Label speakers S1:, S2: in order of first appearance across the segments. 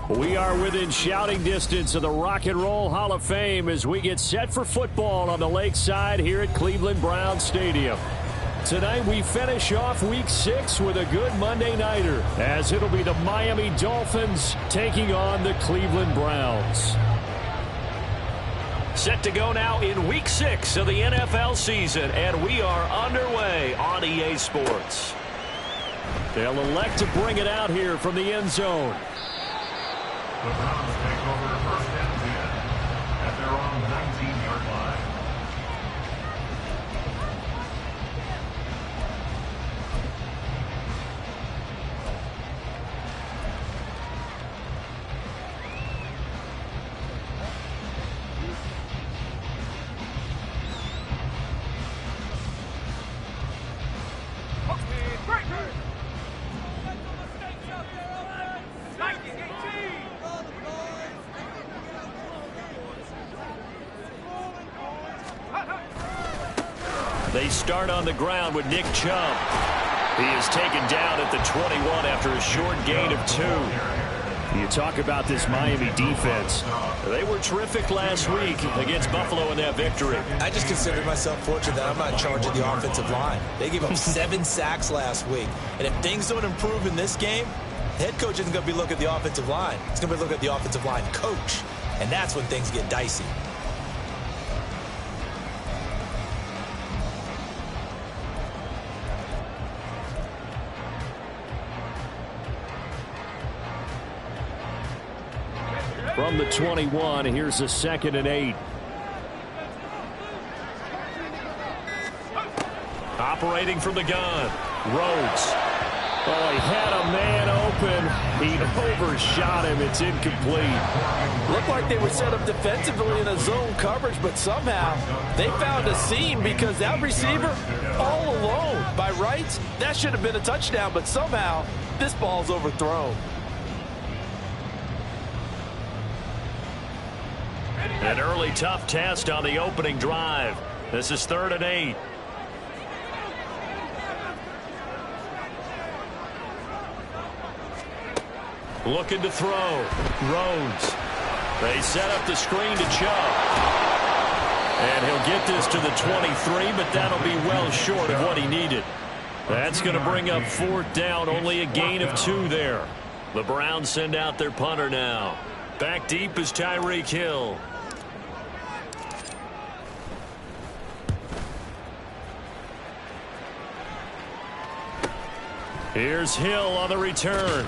S1: We are within shouting distance of the Rock and Roll Hall of Fame as we get set for football on the lakeside here at Cleveland Browns Stadium. Tonight we finish off week 6 with a good Monday nighter, as it'll be the Miami Dolphins taking on the Cleveland Browns. Set to go now in week 6 of the NFL season, and we are underway on EA Sports. They'll elect to bring it out here from the end zone.
S2: The Browns take over first and 10 at their own 19-yard line.
S1: They start on the ground with Nick Chubb. He is taken down at the 21 after a short gain of 2. You talk about this Miami defense. They were terrific last week against Buffalo in that victory.
S3: I just consider myself fortunate that I'm not in charge of the offensive line. They gave up 7 sacks last week. And if things don't improve in this game, the head coach isn't going to be looking at the offensive line. He's going to be looking at the offensive line coach. And that's when things get dicey.
S1: From the 21, here's a 2nd and 8. Operating from the gun, Rhodes. Oh, he had a man open. He overshot him. It's incomplete.
S4: Looked like they were set up defensively in a zone coverage, but somehow they found a seam because that receiver all alone. By rights, that should have been a touchdown, but somehow this ball's overthrown.
S1: An early tough test on the opening drive. This is 3rd and 8. Looking to throw. Rhodes. They set up the screen to Chubb. And he'll get this to the 23, but that'll be well short of what he needed. That's going to bring up 4th down, only a gain of 2 there. The Browns send out their punter now. Back deep is Tyreek Hill. Here's Hill on the return.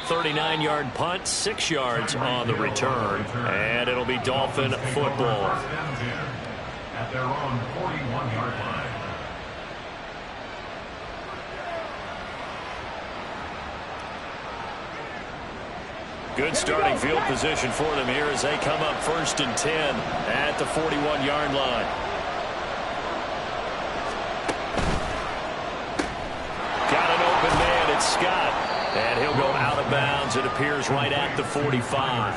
S1: 39-yard punt, 6 yards on the return. And it'll be Dolphin football.
S2: At their own 41-yard line.
S1: Good starting field position for them here as they come up 1st and 10 at the 41-yard line. Scott, and he'll go out of bounds. It appears right at the 45.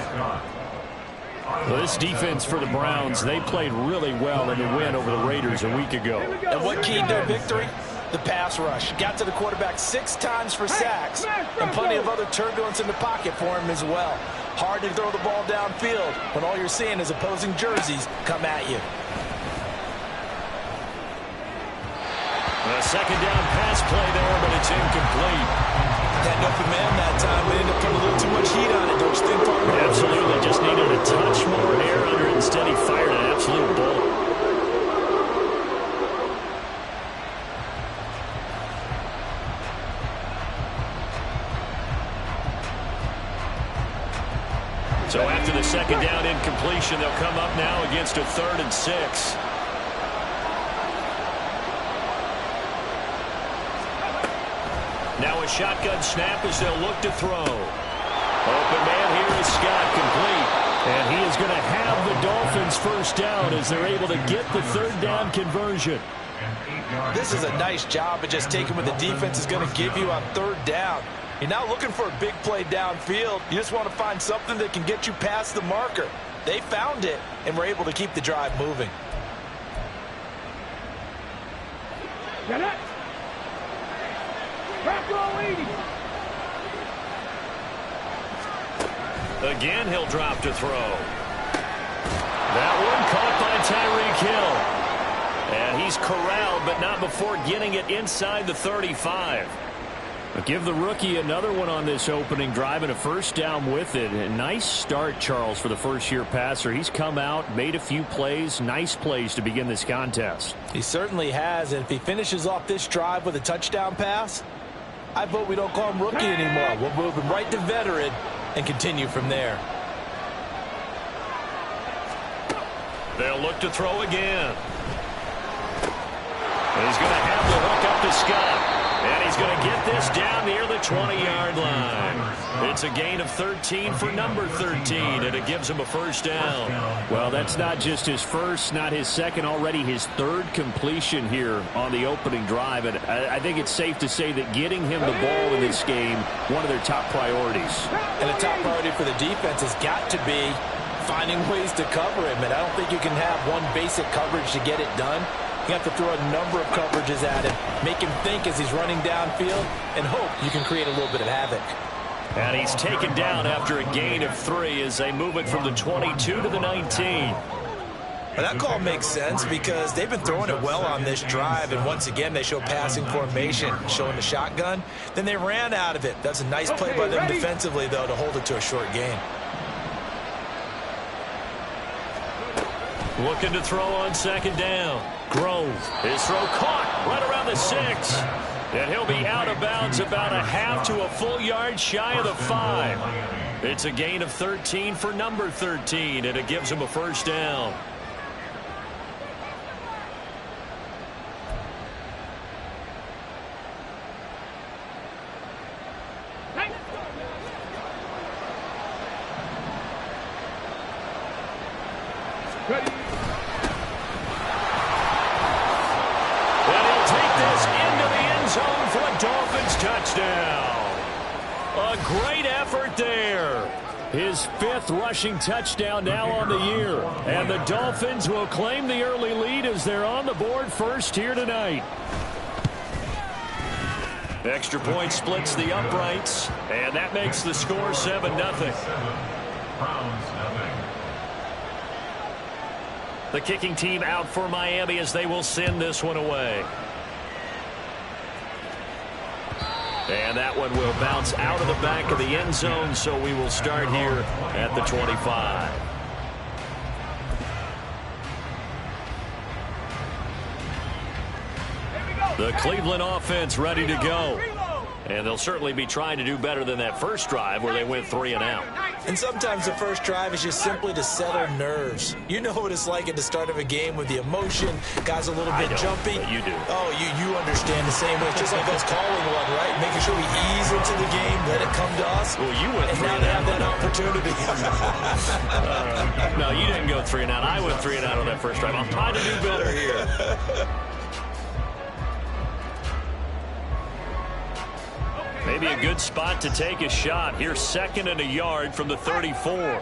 S1: Well, this defense for the Browns, they played really well in the win over the Raiders a week ago.
S4: And what keyed their victory? The pass rush. Got to the quarterback 6 times for sacks, and plenty of other turbulence in the pocket for him as well. Hard to throw the ball downfield when all you're seeing is opposing jerseys come at you.
S1: A 2nd down pass play there, but it's incomplete.
S3: Had an open man that time, but ended up putting a little too much heat on it, don't you think, partner?
S1: Absolutely. Just needed a touch more air under it. Instead, he fired an absolute bullet. So after the 2nd down incompletion, they'll come up now against a 3rd and 6. Now a shotgun snap as they'll look to throw. Open man here is Scott, complete. And he is going to have the Dolphins 1st down as they're able to get the 3rd down conversion.
S4: This is a nice job of just taking what the defense is going to give you on 3rd down. You're not looking for a big play downfield. You just want to find something that can get you past the marker. They found it and were able to keep the drive moving.
S5: Get it. Back row 80.
S1: Again, he'll drop to throw. That one caught by Tyreek Hill. And he's corralled, but not before getting it inside the 35. But give the rookie another one on this opening drive and a first down with it. A nice start, Charles, for the first-year passer. He's come out, made a few plays, nice plays to begin this contest.
S4: He certainly has, and if he finishes off this drive with a touchdown pass, I vote we don't call him rookie anymore. We'll move him right to veteran and continue from there.
S1: They'll look to throw again. He's going to have the hook up to Scott. And he's going to get this down near the 20-yard line. It's a gain of 13 for number 13, and it gives him a first down.
S5: Well, that's not just his first, not his second, already his third completion here on the opening drive. And I think it's safe to say that getting him the ball in this game, one of their top priorities.
S4: And a top priority for the defense has got to be finding ways to cover him. And I don't think you can have one basic coverage to get it done. You have to throw a number of coverages at him, make him think as he's running downfield, and hope you can create a little bit of havoc.
S1: And he's taken down after a gain of 3 as they move it from the 22 to the 19.
S3: Well, that call makes sense because they've been throwing it well on this drive, and once again they show passing formation, showing the shotgun. Then they ran out of it. That's a nice play by them defensively, though, to hold it to a short gain.
S1: Looking to throw on second down. Grove. His throw caught right around the 6. And he'll be out of bounds about a half to a full yard shy of the 5. It's a gain of 13 for number 13, and it gives him a first down.
S5: Ready.
S1: Zone for a Dolphins touchdown. A great effort there.
S5: His 5th rushing touchdown now on the year. And the Dolphins will claim the early lead as they're on the board first here tonight.
S1: Extra point splits the uprights, and that makes the score 7-0. The kicking team out for Miami as they will send this one away. And that one will bounce out of the back of the end zone, so we will start here at the 25. The Cleveland offense ready to go. And they'll certainly be trying to do better than that first drive where they went 3 and out.
S3: And sometimes the first drive is just simply to settle nerves. You know what it's like at the start of a game with the emotion, guys a little bit jumpy.
S1: You do.
S3: Oh, you understand the same way. It's just like us calling one, right? Making sure we ease into the game, let it come to us.
S1: Well, you went 3
S3: and now
S1: and
S3: they
S1: out.
S3: have that opportunity.
S1: No, you didn't go 3 and out. I went 3 and out on that first drive. I'm trying to do better here. Maybe a good spot to take a shot. Here's 2nd and a yard from the 34.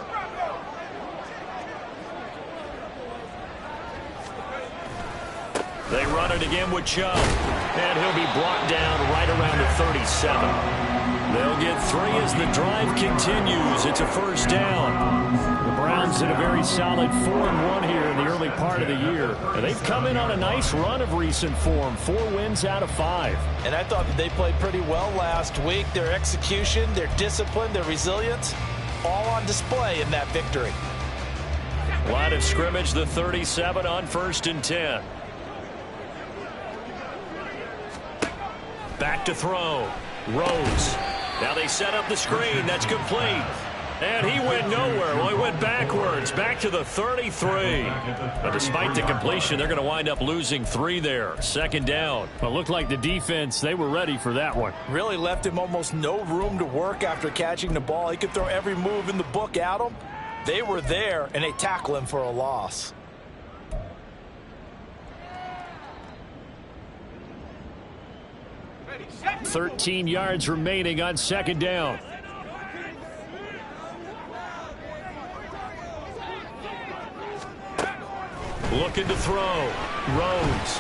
S1: They run it again with Chubb. And he'll be brought down right around the 37. They'll get 3 as the drive continues. It's a first down.
S5: The Browns in a very solid 4-1 here in the early part of the year. And they've come in on a nice run of recent form. 4 wins out of 5.
S4: And I thought that they played pretty well last week. Their execution, their discipline, their resilience, all on display in that victory.
S1: Line of scrimmage, the 37 on 1st and 10. Back to throw. Rose. Now they set up the screen. That's complete. And he went nowhere. Well, he went backwards. Back to the 33. But despite the completion, they're going to wind up losing 3 there. 2nd down.
S5: Well, it looked like the defense, they were ready for that one.
S4: Really left him almost no room to work after catching the ball. He could throw every move in the book at him. They were there, and they tackle him for a loss.
S5: Ready, 13 yards remaining on 2nd down.
S1: Looking to throw. Rhodes.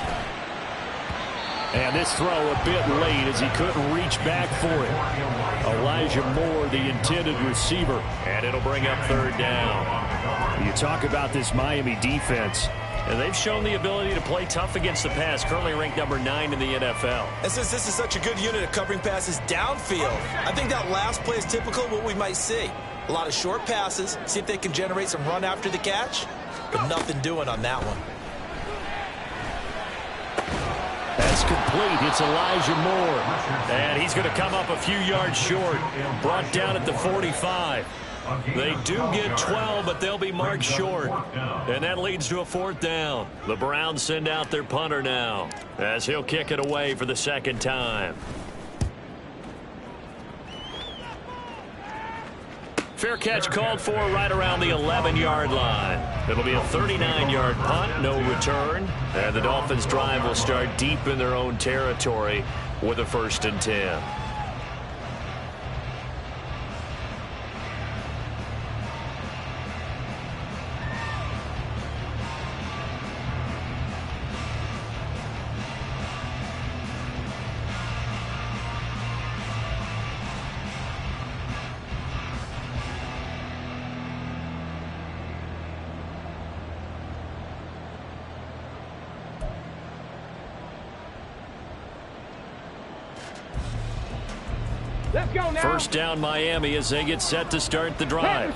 S5: And this throw a bit late as he couldn't reach back for it. Elijah Moore, the intended receiver. And it'll bring up third down. You talk about this Miami defense.
S1: And they've shown the ability to play tough against the pass, currently ranked number 9 in the NFL.
S3: And since this is such a good unit of covering passes downfield, I think that last play is typical of what we might see. A lot of short passes, see if they can generate some run after the catch, but nothing doing on that one.
S1: That's complete. It's Elijah Moore. And he's going to come up a few yards short. Brought down at the 45. They do get 12, but they'll be marked short. And that leads to a fourth down. The Browns send out their punter now as he'll kick it away for the second time. Fair catch called for right around the 11-yard line. It'll be a 39-yard punt, no return. And the Dolphins' drive will start deep in their own territory with a 1st and 10. First down Miami as they get set to start the drive.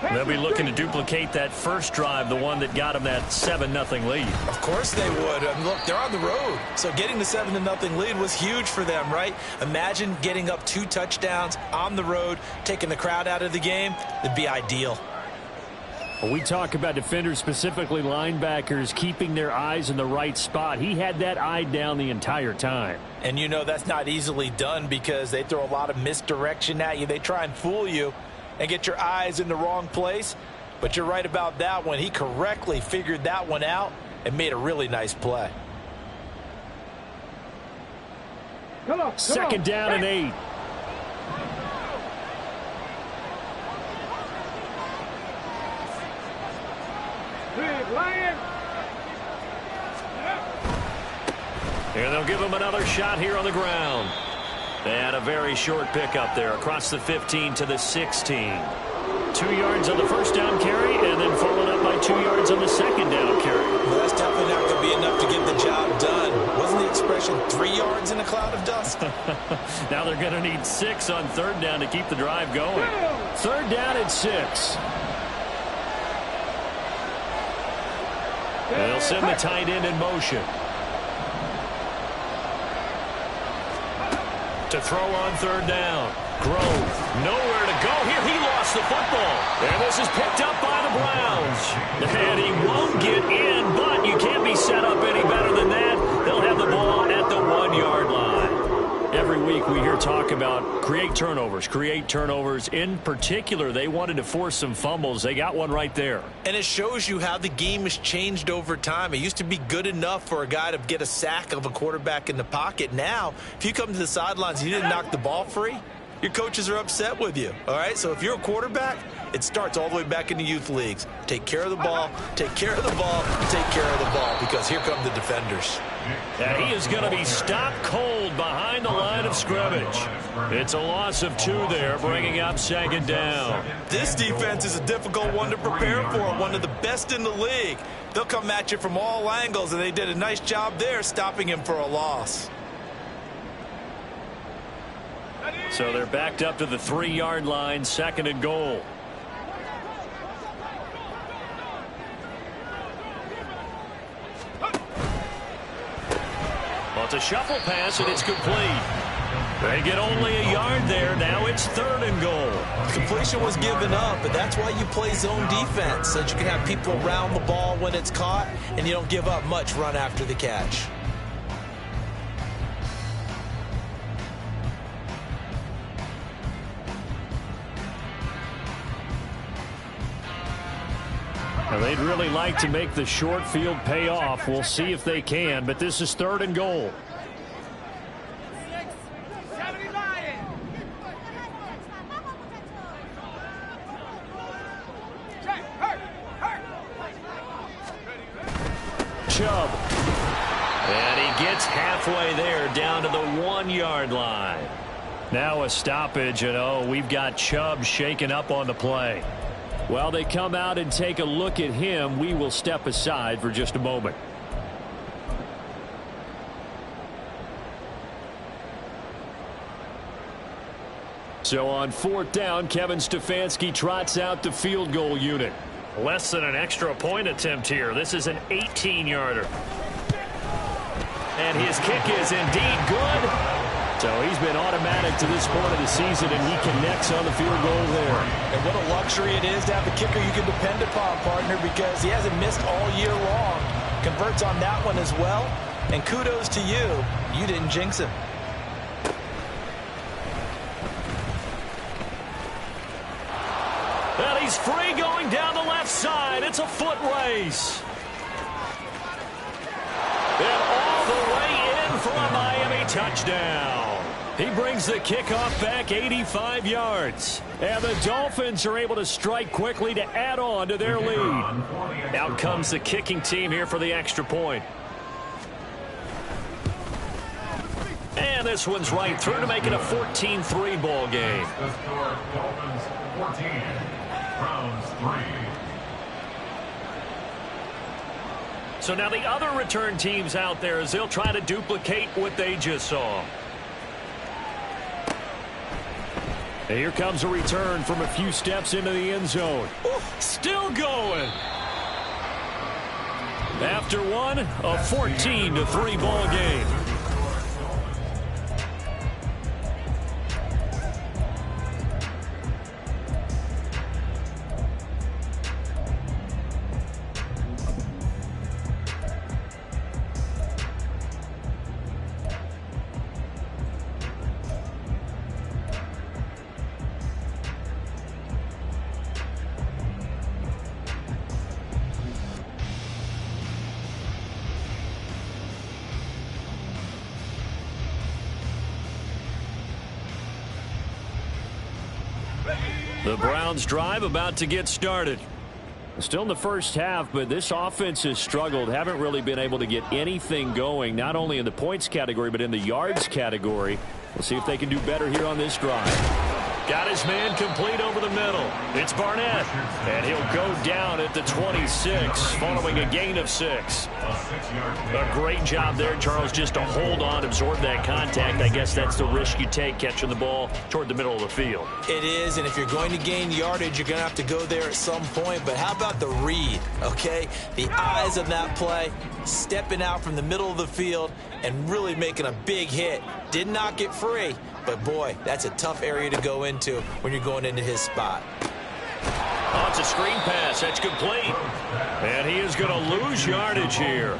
S1: They'll be looking to duplicate that first drive, the one that got them that 7-0 lead.
S3: Of course they would. Look, they're on the road, so getting the 7-0 lead was huge for them, right? Imagine getting up 2 touchdowns on the road, taking the crowd out of the game. It'd be ideal.
S5: We talk about defenders, specifically linebackers, keeping their eyes in the right spot. He had that eye down the entire time.
S4: And you know that's not easily done because they throw a lot of misdirection at you. They try and fool you and get your eyes in the wrong place. But you're right about that one. He correctly figured that one out and made a really nice play.
S5: Second down and 8.
S1: And they'll give him another shot here on the ground. And a very short pickup there across the 15 to the 16. 2 yards on the first down carry and then followed up by 2 yards on the second down carry.
S3: Well, that's definitely not going to be enough to get the job done. Wasn't the expression 3 yards in a cloud of dust?
S1: Now they're going to need 6 on third down to keep the drive going.
S5: Third down at 6.
S1: They'll send the tight end in motion. To throw on third down. Grove, nowhere to go here. He lost the football. And this is picked up by the Browns. And he won't get in, but you can't be set up any better than that. They'll have the ball at the 1-yard line. Every week we hear talk about create turnovers. In particular, they wanted to force some fumbles. They got one right there.
S3: And it shows you how the game has changed over time. It used to be good enough for a guy to get a sack of a quarterback in the pocket. Now, if you come to the sidelines and you didn't knock the ball free, your coaches are upset with you. All right, so if you're a quarterback, it starts all the way back in the youth leagues. Take care of the ball, take care of the ball, take care of the ball, because here come the defenders.
S1: And he is going to be stopped cold behind the line of scrimmage. It's a loss of 2 there, bringing up second down.
S3: This defense is a difficult one to prepare for, one of the best in the league. They'll come at you from all angles, and they did a nice job there stopping him for a loss.
S1: So they're backed up to the 3-yard line, 2nd and goal. Well, it's a shuffle pass, and it's complete. They get only a yard there. Now it's 3rd and goal.
S3: Completion was given up, but that's why you play zone defense, so that you can have people around the ball when it's caught, and you don't give up much run after the catch.
S5: Now, they'd really like to make the short field pay off. We'll see if they can, but this is 3rd and goal.
S1: Chubb. And he gets halfway there down to the 1-yard line.
S5: Now a stoppage, and we've got Chubb shaken up on the play. Well, they come out and take a look at him. We will step aside for just a moment. So on 4th down, Kevin Stefanski trots out the field goal unit.
S1: Less than an extra point attempt here. This is an 18-yarder. And his kick is indeed good.
S5: So he's been automatic to this point of the season, and he connects on the field goal there.
S4: And what a luxury it is to have a kicker you can depend upon, partner, because he hasn't missed all year long. Converts on that one as well. And kudos to you. You didn't jinx him.
S1: And he's free going down the left side. It's a foot race. And all the way in for a Miami touchdown. He brings the kickoff back 85 yards. And the Dolphins are able to strike quickly to add on to their lead. Out comes the kicking team here for the extra point. And this one's right through to make it a 14-3 ball game.
S2: The score, Dolphins 14, Browns 3.
S1: So now the other return teams out there as they'll try to duplicate what they just saw.
S5: And here comes a return from a few steps into the end zone.
S1: Still going. After one, a 14-3 ball game. The Browns drive about to get started.
S5: Still in the first half, but this offense has struggled. Haven't really been able to get anything going, not only in the points category, but in the yards category. We'll see if they can do better here on this drive.
S1: Got his man complete over the middle. It's Barnett. And he'll go down at the 26 following a gain of 6. A great job there, Charles, just to hold on, absorb that contact. I guess that's the risk you take catching the ball toward the middle of the field.
S3: It is, and if you're going to gain yardage, you're going to have to go there at some point. But how about the read, okay? The eyes of that play, stepping out from the middle of the field and really making a big hit. Did not get free. But, boy, that's a tough area to go into when you're going into his spot.
S1: Oh, it's a screen pass. That's complete. And he is going to lose yardage here.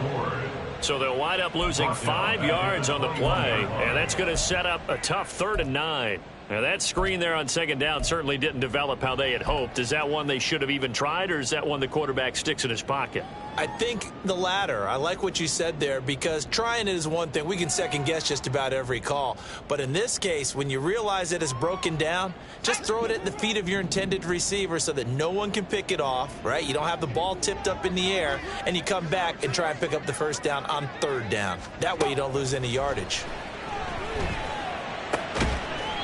S1: So they'll wind up losing 5 yards on the play, and that's going to set up a tough 3rd and 9. Now, that screen there on 2nd down certainly didn't develop how they had hoped. Is that one they should have even tried, or is that one the quarterback sticks in his pocket?
S3: I think the latter. I like what you said there, because trying it is one thing. We can second-guess just about every call. But in this case, when you realize that it's broken down, just throw it at the feet of your intended receiver so that no one can pick it off, right? You don't have the ball tipped up in the air, and you come back and try and pick up the 1st down on 3rd down. That way you don't lose any yardage.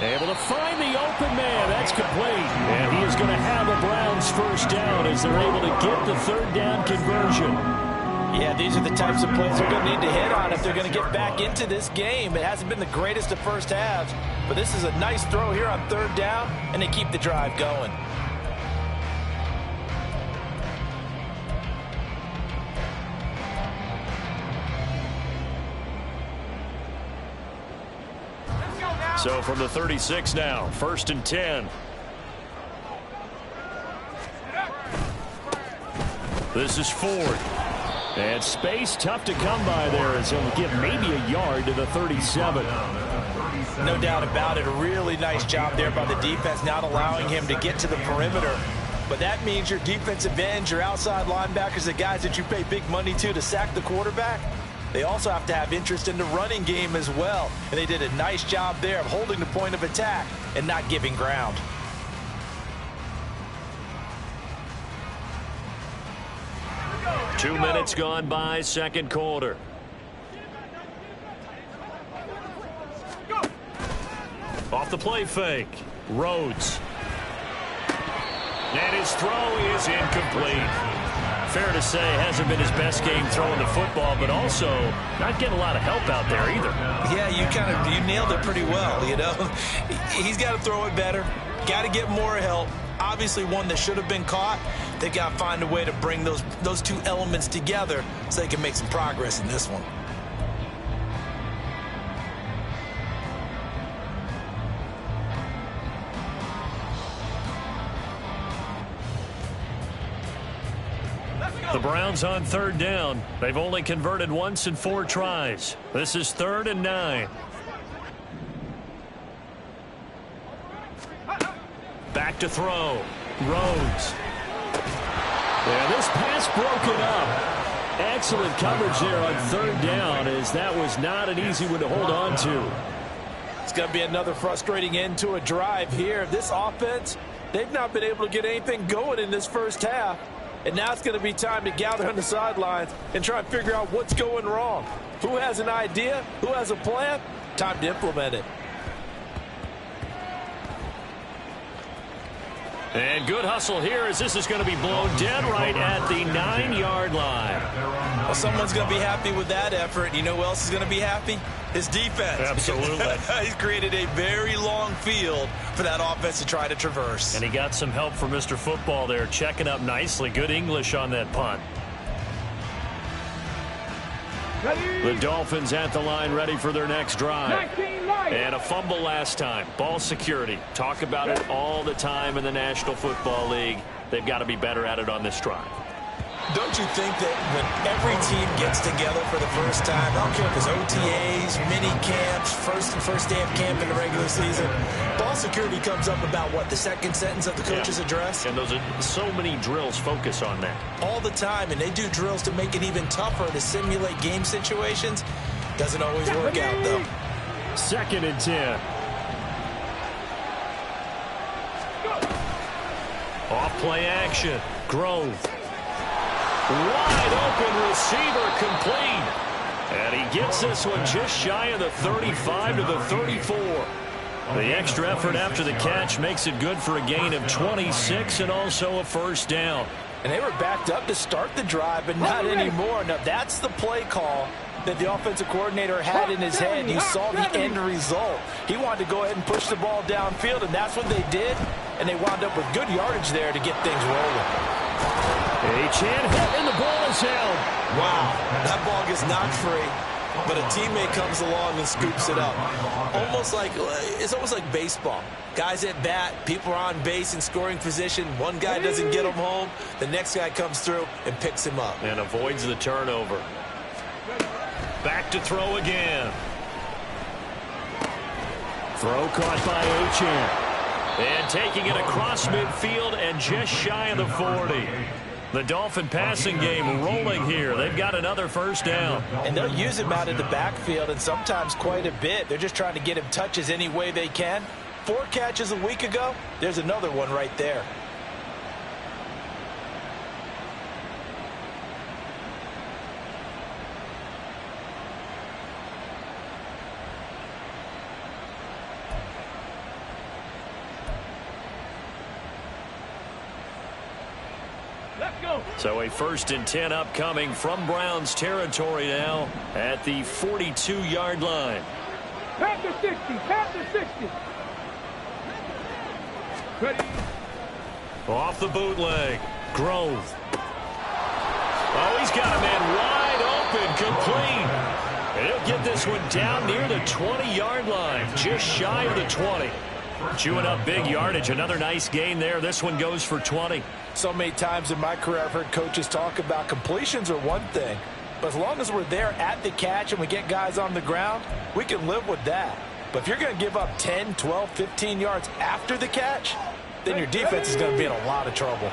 S5: Able to find the open man. That's complete. And he is going to have a Browns 1st down as they're able to get the 3rd down conversion.
S4: Yeah, these are the types of plays they're going to need to hit on if they're going to get back into this game. It hasn't been the greatest of first halves, but this is a nice throw here on 3rd down, and they keep the drive going.
S1: So from the 36 now, 1st and 10. This is Ford. And space tough to come by there as he'll give maybe a yard to the 37.
S4: No doubt about it. A really nice job there by the defense, not allowing him to get to the perimeter. But that means your defensive ends, your outside linebackers, the guys that you pay big money to sack the quarterback, they also have to have interest in the running game as well. And they did a nice job there of holding the point of attack and not giving ground.
S1: Two minutes gone by, 2nd quarter. Off the play fake. Rhodes. And his throw is incomplete. Fair to say, hasn't been his best game throwing the football, but also not getting a lot of help out there either.
S3: Yeah, you nailed it pretty well, you know. He's got to throw it better. Got to get more help. Obviously one that should have been caught. They got to find a way to bring those two elements together so they can make some progress in this one.
S1: The Browns on third down. They've only converted once in 4 tries. This is 3rd and 9. Back to throw. Rhodes.
S5: Yeah, this pass broken up. Excellent coverage there on 3rd down, as that was not an easy one to hold on to.
S4: It's going to be another frustrating end to a drive here. This offense, they've not been able to get anything going in this first half. And now it's going to be time to gather on the sidelines and try and figure out what's going wrong. Who has an idea? Who has a plan? Time to implement it.
S1: And good hustle here, as this is going to be blown dead right at the 9-yard line.
S3: Well, someone's going to be happy with that effort. You know who else is going to be happy? His defense.
S1: Absolutely.
S3: He's created a very long field for that offense to try to traverse.
S1: And he got some help from Mr. Football there, checking up nicely. Good English on that punt. The Dolphins at the line, ready for their next drive. And a fumble last time. Ball security. Talk about it all the time in the National Football League. They've got to be better at it on this drive.
S3: Don't you think that when every team gets together for the first time, I don't care if it's OTAs, mini camps, first day of camp in the regular season, ball security comes up about, what, the second sentence of the coach's address?
S1: And those are so many drills focus on that.
S3: All the time, and they do drills to make it even tougher to simulate game situations. Doesn't always work out, though.
S5: 2nd and 10.
S1: Off play action. Grove. Wide open receiver, complete. And he gets this one just shy of the 35 to the 34. The extra effort after the catch makes it good for a gain of 26 and also a first down.
S4: And they were backed up to start the drive, but not anymore. Now, that's the play call that the offensive coordinator had in his head. You saw the end result. He wanted to go ahead and push the ball downfield, and that's what they did. And they wound up with good yardage there to get things rolling.
S1: Achane hit, and the ball is held.
S3: Wow, that ball gets knocked free, but a teammate comes along and scoops it up. It's almost like baseball. Guys at bat, people are on base in scoring position. One guy doesn't get him home. The next guy comes through and picks him up.
S1: And avoids the turnover. Back to throw again.
S5: Throw caught by Achane.
S1: And taking it across midfield and just shy of the 40. The Dolphin passing game rolling here. They've got another first down.
S4: And they'll use him out in the backfield, and sometimes quite a bit. They're just trying to get him touches any way they can. 4 catches a week ago. There's another one right there.
S1: So a 1st and 10 upcoming from Browns territory now at the 42-yard line.
S6: Pat the 60, pat the 60. Ready.
S1: Off the bootleg. Grove. Oh, he's got a man wide open, complete. And he'll get this one down near the 20-yard line, just shy of the 20. Chewing up big yardage. Another nice gain there. This one goes for 20.
S4: So many times in my career I've heard coaches talk about completions are one thing, but as long as we're there at the catch and we get guys on the ground, we can live with that. But if you're going to give up 10, 12, 15 yards after the catch, then your defense is going to be in a lot of trouble.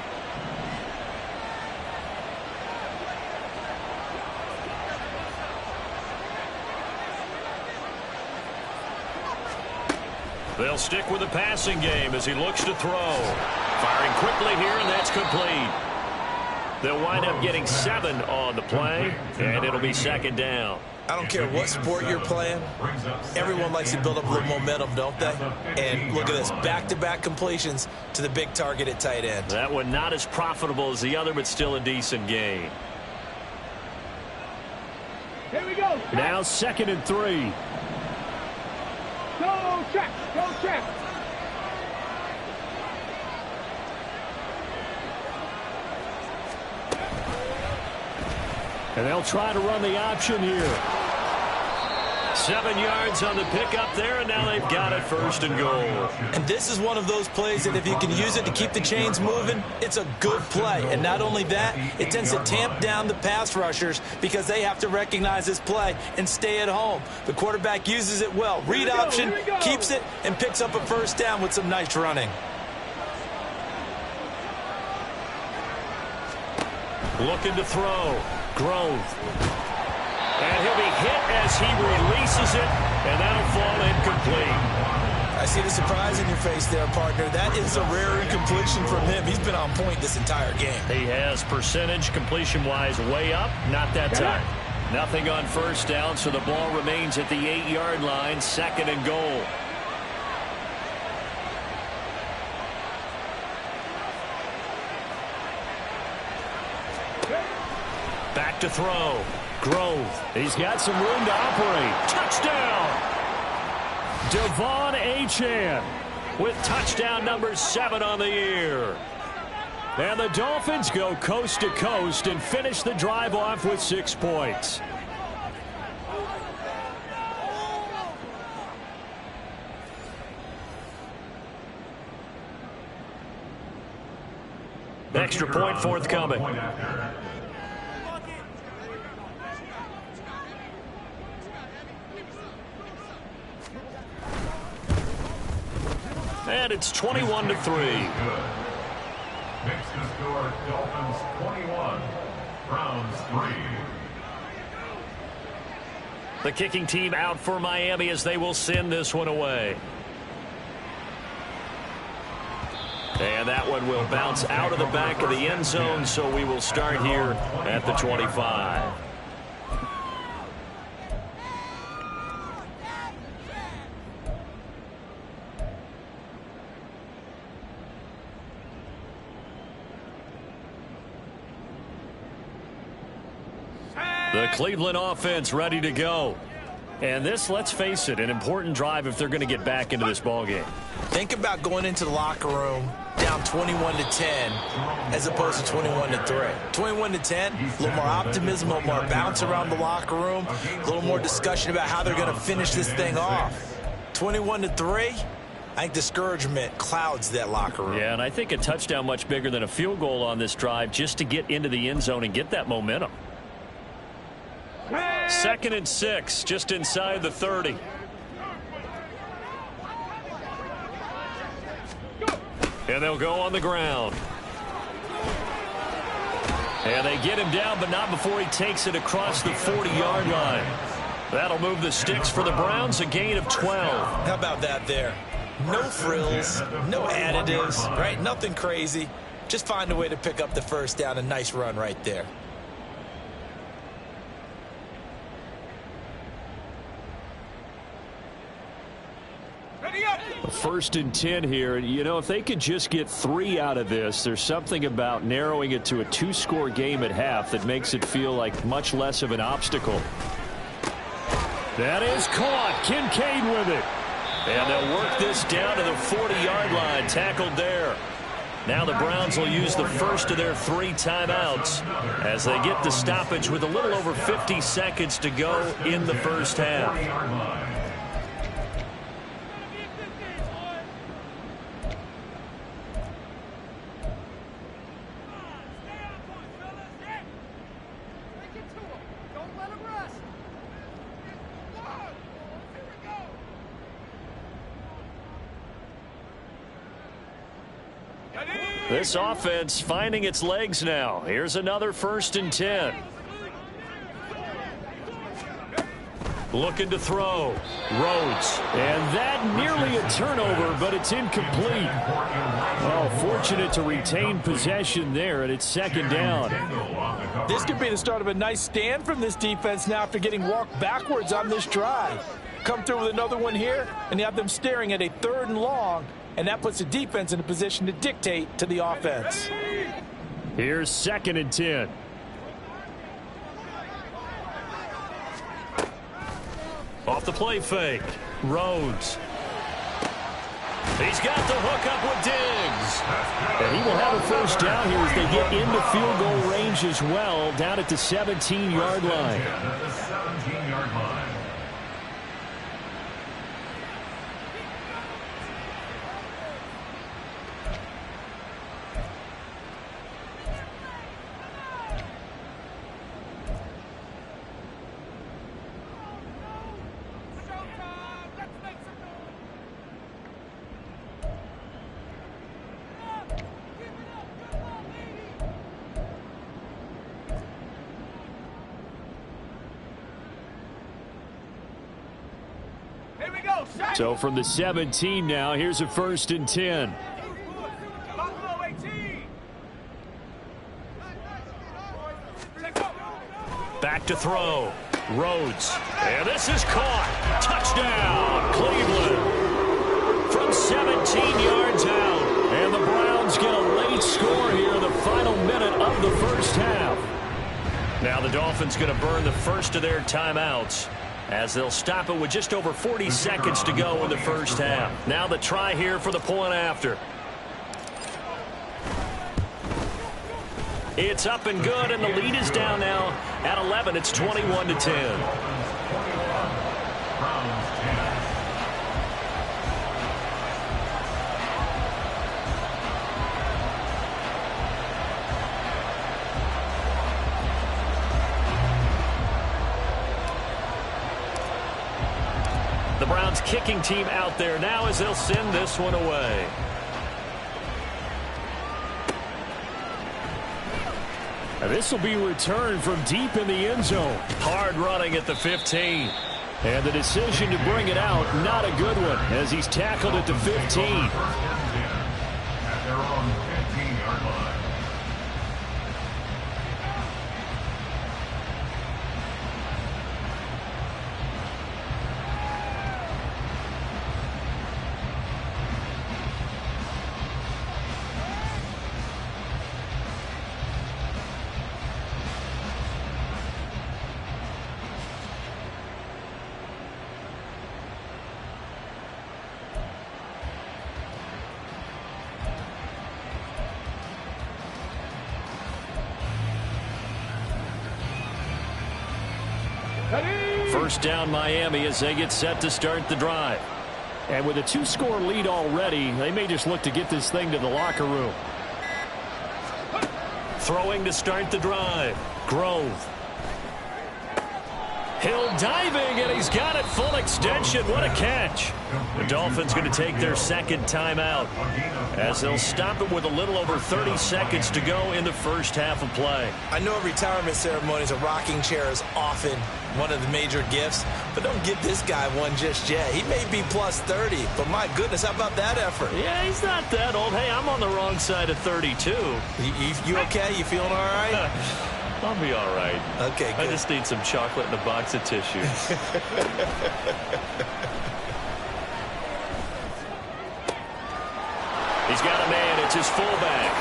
S1: They'll stick with the passing game as he looks to throw. Firing quickly here, and that's complete. They'll wind up getting 7 on the play, and it'll be second down.
S3: I don't care what sport you're playing. Everyone likes to build up a little momentum, don't they? And look at this, back-to-back completions to the big target at tight end.
S1: That one not as profitable as the other, but still a decent gain.
S6: Here we go.
S5: Now 2nd and 3.
S6: Go check. Go check.
S5: And they'll try to run the option here.
S1: 7 yards on the pickup there, and now they've got it 1st and goal.
S3: And this is one of those plays that if you can use it to keep the chains moving, it's a good play. And not only that, it tends to tamp down the pass rushers because they have to recognize this play and stay at home. The quarterback uses it well. Read option, keeps it, and picks up a 1st down with some nice running.
S1: Looking to throw. Grove. And he'll be hit as he releases it, and that'll fall incomplete.
S3: I see the surprise in your face there, partner. That is a rare incompletion from him. He's been on point this entire game.
S1: He has percentage completion-wise way up, not that time. Nothing on 1st down, so the ball remains at the 8-yard line, 2nd and goal. Back to throw. Grove.
S5: He's got some room to operate.
S1: Touchdown!
S5: Devon Achane
S1: With touchdown number 7 on the year.
S5: And the Dolphins go coast to coast and finish the drive off with 6 points.
S1: Extra point forthcoming. And it's 21-3.
S2: Makes the score Dolphins 21, Browns 3.
S1: The kicking team out for Miami as they will send this one away. And that one will bounce out of the back of the end zone, so we will start here at the 25. The Cleveland offense ready to go. And this, let's face it, an important drive if they're going to get back into this ballgame.
S3: Think about going into the locker room down 21-10 as opposed to 21-3. 21-10, a little more optimism, a little more bounce around the locker room, a little more discussion about how they're going to finish this thing off. 21-3, I think discouragement clouds that locker room.
S1: Yeah, and I think a touchdown much bigger than a field goal on this drive just to get into the end zone and get that momentum. 2nd and 6, just inside the 30. And they'll go on the ground. And they get him down, but not before he takes it across the 40-yard line. That'll move the sticks for the Browns, a gain of 12.
S3: How about that there? No frills, no additives, right? Nothing crazy. Just find a way to pick up the 1st down. A nice run right there.
S5: First and 10 here. You know, if they could just get 3 out of this, there's something about narrowing it to a 2-score game at half that makes it feel like much less of an obstacle.
S1: That is caught. Kincaid with it. And they'll work this down to the 40-yard line. Tackled there. Now the Browns will use the first of their 3 timeouts as they get the stoppage with a little over 50 seconds to go in the first half. This offense finding its legs now. Here's another 1st and 10. Looking to throw. Rhodes.
S5: And that nearly a turnover, but it's incomplete. Well, fortunate to retain possession there, and it's second down.
S4: This could be the start of a nice stand from this defense now after getting walked backwards on this drive. Come through with another one here, and you have them staring at a 3rd and long, and that puts the defense in a position to dictate to the offense.
S5: Here's 2nd and 10.
S1: Off the play fake. Rhodes. He's got the hook up with Diggs.
S5: And he will have a first down here as they get into field goal range as well, down at the 17-yard line.
S2: At the 17-yard line.
S5: So from the 17 now, here's a 1st and 10.
S1: Back to throw. Rhodes. And this is caught. Touchdown, Cleveland. From 17 yards out. And the Browns get a late score here in the final minute of the first half. Now the Dolphins going to burn the first of their timeouts, as they'll stop it with just over 40 seconds to go in the first half. Now the try here for the point after. It's up and good, and the lead is down now at 11. It's 21-10. The Browns kicking team out there now as they'll send this one away.
S5: And this will be returned from deep in the end zone.
S1: Hard running at the 15.
S5: And the decision to bring it out, not a good one, as he's tackled at the 15.
S2: At their own 15-yard line.
S1: First down Miami as they get set to start the drive.
S5: And with a 2-score lead already, they may just look to get this thing to the locker room.
S1: Throwing to start the drive. Grove. Hill diving, and he's got it full extension. What a catch. The Dolphins going to take their second timeout, as they'll stop it with a little over 30 seconds to go in the first half of play.
S3: I know at retirement ceremonies, a rocking chair is often one of the major gifts, but don't give this guy one just yet. He may be plus 30, but my goodness, how about that effort?
S1: Yeah, he's not that old. Hey, I'm on the wrong side of 32.
S3: You okay? You feeling all right?
S1: I'll be all right.
S3: Okay, good.
S1: I just need some chocolate and a box of tissues. He's got a man. It's his fullback.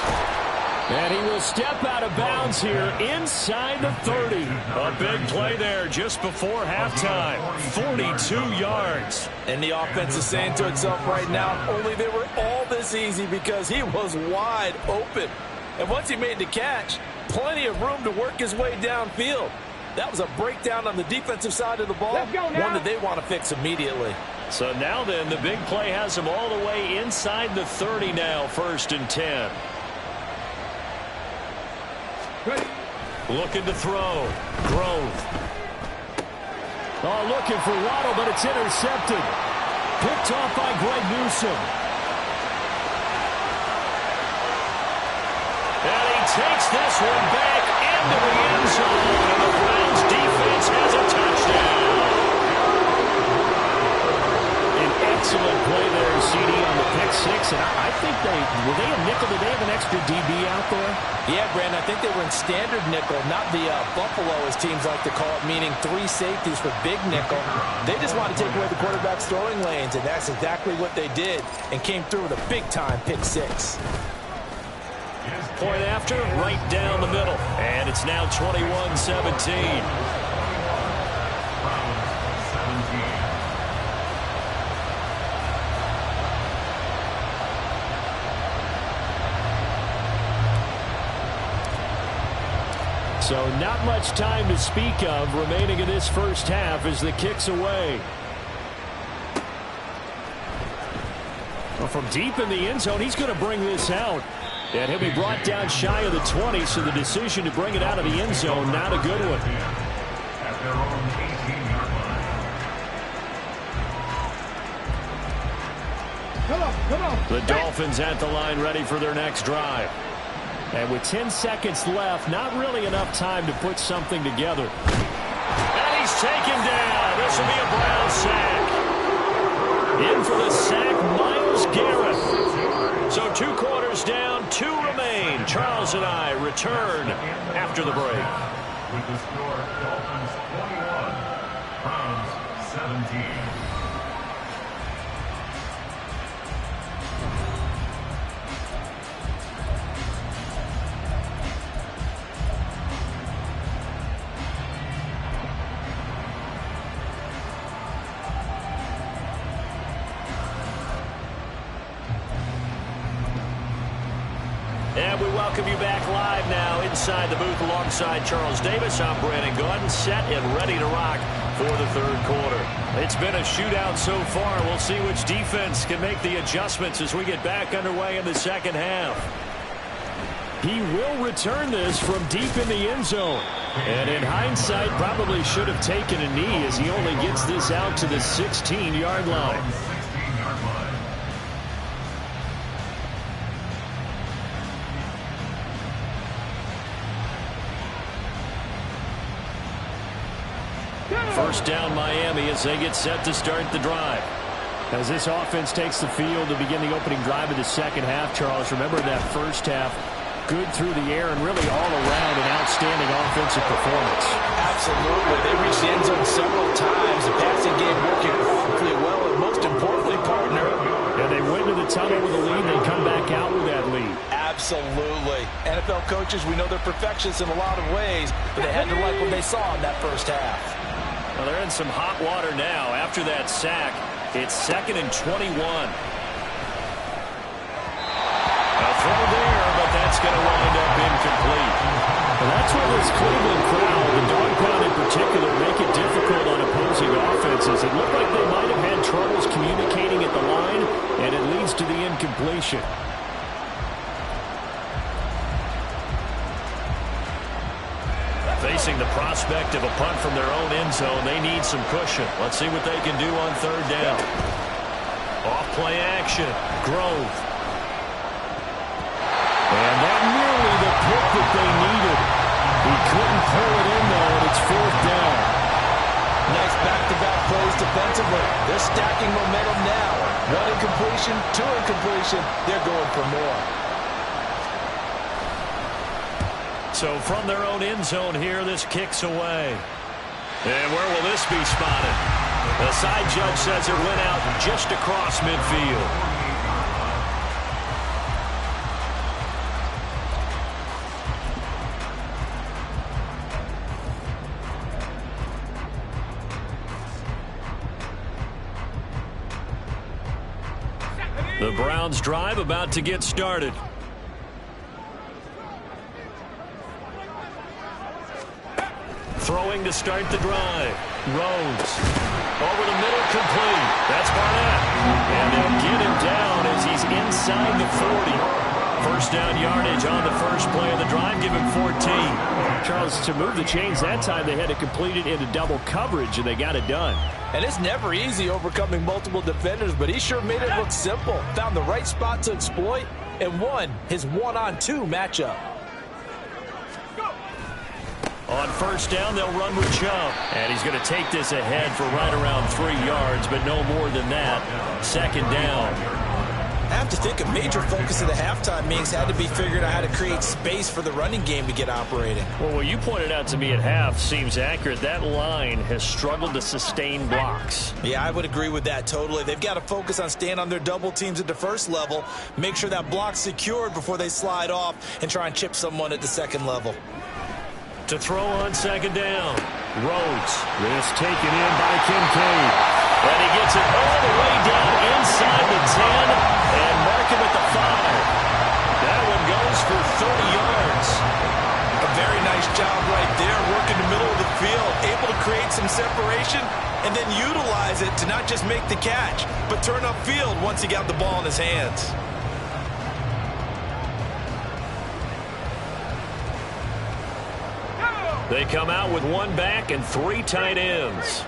S5: And he will step out of bounds here inside the 30.
S1: A big play there just before halftime. 42 yards.
S4: And the offense is saying to itself right now, only they were all this easy because he was wide open. And once he made the catch, plenty of room to work his way downfield. That was a breakdown on the defensive side of the ball, one that they want to fix immediately.
S1: So now then, the big play has him all the way inside the 30 now, 1st and 10.
S6: Ready.
S1: Looking to throw. Grove.
S5: Oh, looking for Waddle, but it's intercepted. Picked off by Greg Newsome.
S1: And he takes this one back into the end zone. And the Browns defense has a touchdown.
S5: late. Were they a nickel? Did they have an extra DB out there?
S3: Yeah, Brandon, I think they were in standard nickel, not the Buffalo, as teams like to call it, meaning 3 safeties for big nickel. They just want to take away the quarterback's throwing lanes, and that's exactly what they did, and came through with a big-time pick 6.
S1: Point after, right down the middle. And it's now 21-17.
S5: So not much time to speak of remaining in this first half as the kick's away. Well, from deep in the end zone, he's going to bring this out. And he'll be brought down shy of the 20, so the decision to bring it out of the end zone, not a good one.
S2: At their own 18-yard line.
S6: Come on.
S1: The Dolphins at the line ready for their next drive.
S5: And with 10 seconds left, not really enough time to put something together.
S1: And he's taken down. This will be a Brown sack. In for the sack, Myles Garrett. So 2 quarters down, 2 remain. Charles and I return after the break.
S2: With the score, Dolphins 21, Browns 17.
S1: And we welcome you back live now inside the booth alongside Charles Davis. I'm Brandon Gaudin, set and ready to rock for the third quarter. It's been a shootout so far. We'll see which defense can make the adjustments as we get back underway in the second half.
S5: He will return this from deep in the end zone. And in hindsight, probably should have taken a knee as he only gets this out to the 16-yard line.
S1: First down Miami as they get set to start the drive.
S5: As this offense takes the field to begin the opening drive of the second half, Charles, remember that first half, good through the air and really all around an outstanding offensive performance.
S3: Absolutely. They reached the end zone several times. The passing game working awfully well, and most importantly, partner.
S5: And they went to the tunnel with a lead. They come back out with that lead.
S3: Absolutely. NFL coaches, we know they're perfectionists in a lot of ways, but they had to like what they saw in that first half.
S1: Well, they're in some hot water now. After that sack, it's 2nd and 21. A throw there, but that's going to wind up incomplete.
S5: Well, that's where this Cleveland crowd, the dog pound in particular, make it difficult on opposing offenses. It looked like they might have had troubles communicating at the line, and it leads to the incompletion.
S1: Facing the prospect of a punt from their own end zone, they need some cushion. Let's see what they can do on third down. Off play action. Grove.
S5: And that nearly the pick that they needed. He couldn't pull it in, though, and it's 4th down.
S3: Nice back-to-back plays defensively. They're stacking momentum now. 1 incompletion, 2 incompletion. They're going for more.
S1: So from their own end zone here, this kicks away. And where will this be spotted? The side judge says it went out just across midfield. The Browns drive about to get started. Throwing to start the drive. Rhodes. Over the middle, complete. That's Barnett. And they'll get him down as he's inside the 40. First down yardage on the first play of the drive. Give him 14.
S5: Charles, to move the chains that time, they had to complete it into double coverage, and they got it done.
S3: And it's never easy overcoming multiple defenders, but he sure made it look simple. Found the right spot to exploit and won his 1-on-2 matchup.
S1: On first down, they'll run with Chubb. And he's going to take this ahead for right around 3 yards, but no more than that. Second down.
S3: I have to think a major focus of the halftime meetings had to be figuring out how to create space for the running game to get operating.
S5: Well, what you pointed out to me at half seems accurate. That line has struggled to sustain blocks.
S3: Yeah, I would agree with that totally. They've got to focus on staying on their double teams at the first level, make sure that block's secured before they slide off and try and chip someone at the second level.
S1: To throw on second down, Rhodes.
S5: This taken in by Kincaid.
S1: And he gets it all the way down inside the 10 and mark him at the 5. That one goes for 30 yards.
S3: A very nice job right there, working the middle of the field, able to create some separation and then utilize it to not just make the catch, but turn upfield once he got the ball in his hands.
S1: They come out with one back and 3 tight ends.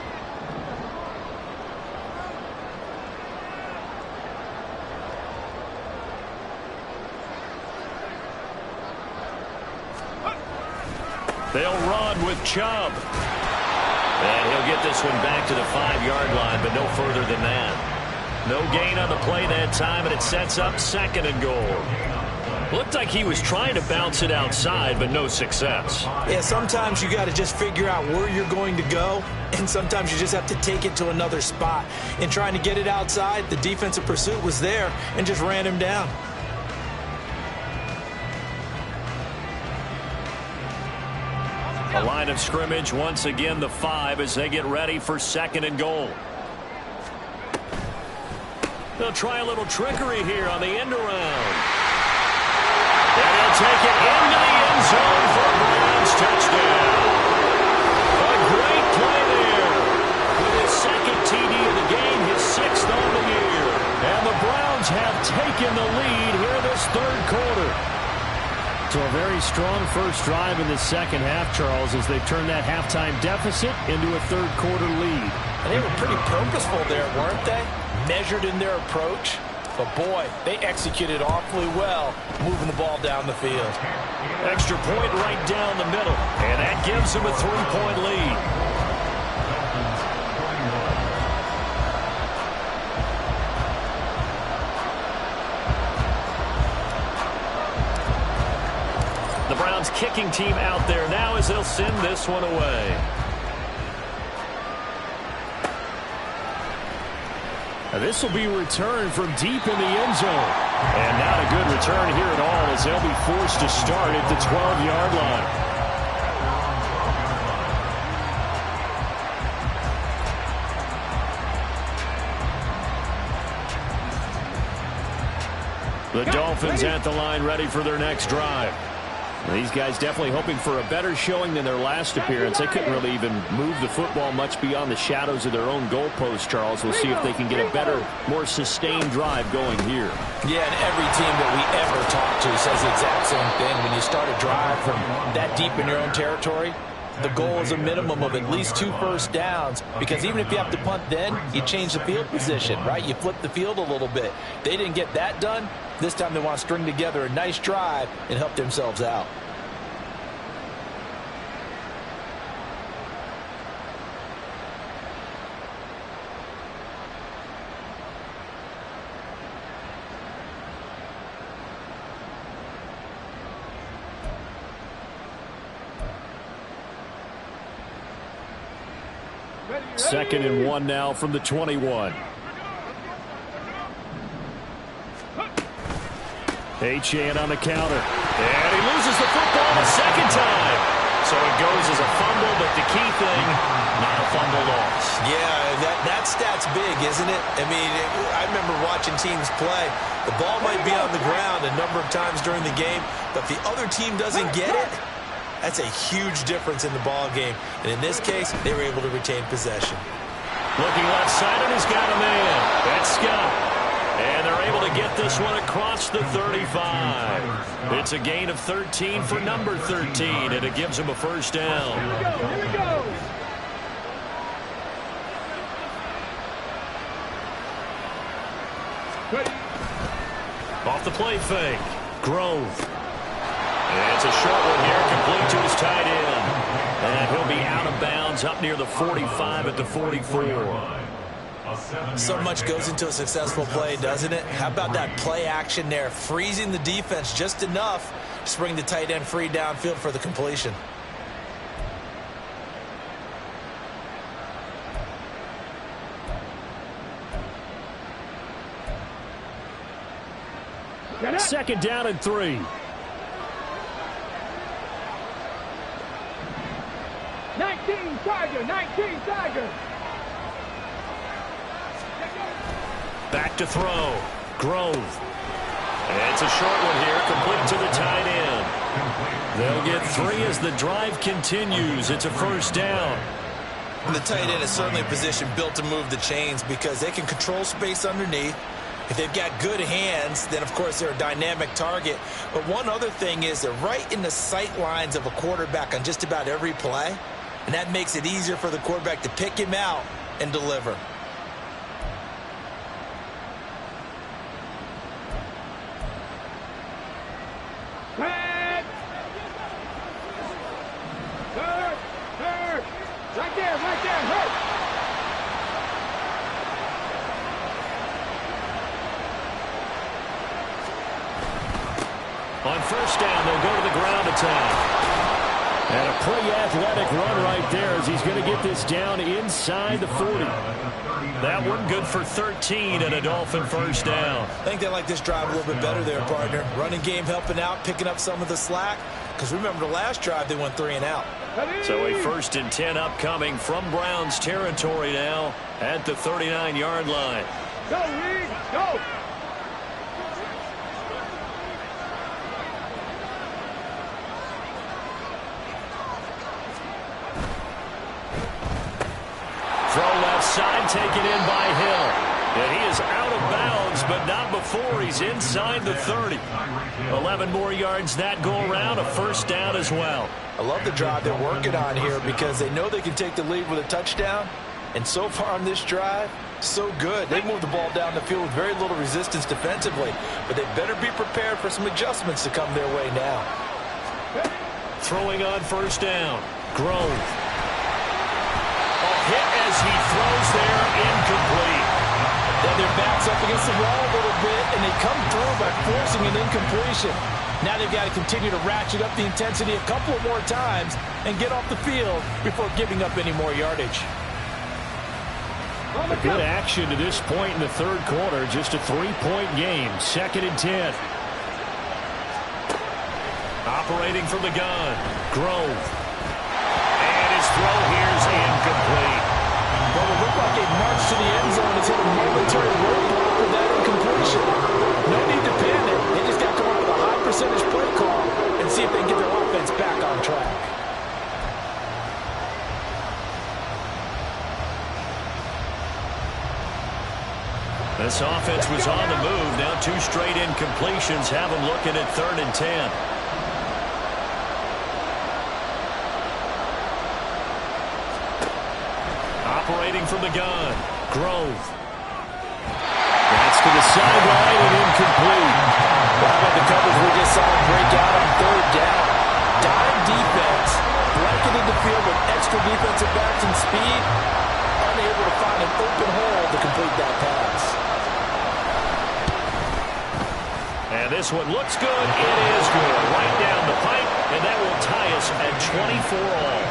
S1: They'll run with Chubb. And he'll get this one back to the 5-yard line, but no further than that. No gain on the play that time, and it sets up 2nd and goal. Looked like he was trying to bounce it outside, but no success.
S3: Yeah, sometimes you got to just figure out where you're going to go, and sometimes you just have to take it to another spot. In trying to get it outside, the defensive pursuit was there and just ran him down.
S1: A line of scrimmage, once again the 5 as they get ready for 2nd and goal. They'll try a little trickery here on the end around. And he'll take it into the end zone for a Browns touchdown. A great play there. With his 2nd TD of the game, his 6th on the year. And the Browns have taken the lead here this 3rd quarter.
S5: So a very strong first drive in the second half, Charles, as they've turned that halftime deficit into a 3rd quarter lead.
S4: And they were pretty purposeful there, weren't they? Measured in their approach. But, boy, they executed awfully well moving the ball down the field.
S1: Extra point right down the middle. And that gives them a 3-point lead. The Browns kicking team out there now as they'll send this one away.
S5: This will be returned from deep in the end zone. And not a good return here at all as they'll be forced to start at the 12-yard line. The Dolphins at the line ready for their next drive. These guys definitely hoping for a better showing than their last appearance. They couldn't really even move the football much beyond the shadows of their own goalpost, Charles. We'll see if they can get a better, more sustained drive going here.
S4: Yeah, and every team that we ever talk to says the exact same thing. When you start a drive from that deep in your own territory, the goal is a minimum of at least 2 first downs, because even if you have to punt then, you change the field position, right? You flip the field a little bit. They didn't get that done. This time they want to string together a nice drive and help themselves out.
S5: Second and 1 now from the 21. Achane on the counter.
S1: And he loses the football the 2nd time. So it goes as a fumble, but the key thing, not a fumble loss.
S3: Yeah, that stat's big, isn't it? I mean, I remember watching teams play. The ball might be on the ground a number of times during the game, but if the other team doesn't get it, that's a huge difference in the ball game. And in this case, they were able to retain possession.
S1: Looking left side, and he's got a man. That's Scott. And they're able to get this one across the 35. It's a gain of 13 for number 13, and it gives him a first down.
S6: Here we go.
S1: Off the play fake. Grove. And it's a short one here, complete to his tight end. And he'll be out of bounds up near the 45 at the 44.
S3: So much goes into a successful play, doesn't it? How about that play action there, freezing the defense just enough to bring the tight end free downfield for the completion.
S5: Second down and 3.
S6: 19 Tiger, 19 Tiger.
S1: Back to throw. Grove. And it's a short one here, complete to the tight end. They'll get 3 as the drive continues. It's a first down.
S3: And the tight end is certainly a position built to move the chains because they can control space underneath. If they've got good hands, then, of course, they're a dynamic target. But one other thing is they're right in the sight lines of a quarterback on just about every play, and that makes it easier for the quarterback to pick him out and deliver.
S6: Right there, hurt.
S1: On first down, they'll go to the ground attack. And a pretty athletic run right there as he's going to get this down inside the 40. That one good for 13 and a Dolphin first down.
S3: I think they like this drive a little bit better there, partner. Running game helping out, picking up some of the slack. Because remember, the last drive they went 3 and out.
S1: So a 1st and 10 upcoming from Browns territory now at the 39-yard line.
S6: Go, Reed, go.
S1: Throw left side, taken in by Hill. And he is out of bounds, but not before he's inside the 30. 11 more yards that go around, a first down as well.
S3: I love the drive they're working on here because they know they can take the lead with a touchdown. And so far on this drive, so good. They moved the ball down the field with very little resistance defensively. But they better be prepared for some adjustments to come their way now.
S1: Throwing on first down. Grove. A hit as he throws there, incomplete.
S3: Then their backs up against the wall a little bit, and they come through by forcing an incompletion. Now they've got to continue to ratchet up the intensity a couple of more times and get off the field before giving up any more yardage.
S5: Good action to this point in the third quarter. Just a 3-point game. 2nd and 10.
S1: Operating from the gun. Grove. And his throw here is incomplete.
S3: Well, it looked like a march to the end zone has hit a momentary roadblock with that incompletion. No need to panic. They just got to come up with a high percentage play call and see if they can get their offense back on track.
S1: This offense was on the move. Now 2 straight incompletions have them looking at 3rd and 10. Operating from the gun. Grove. That's to the sideline and incomplete.
S3: How about the coverage we just saw break out on 3rd down? Dime defense. Blanketed the field with extra defensive backs and speed. Unable to find an open hole to complete that pass.
S1: And this one looks good. It is good. Right down the pipe. And that will tie us at 24 all.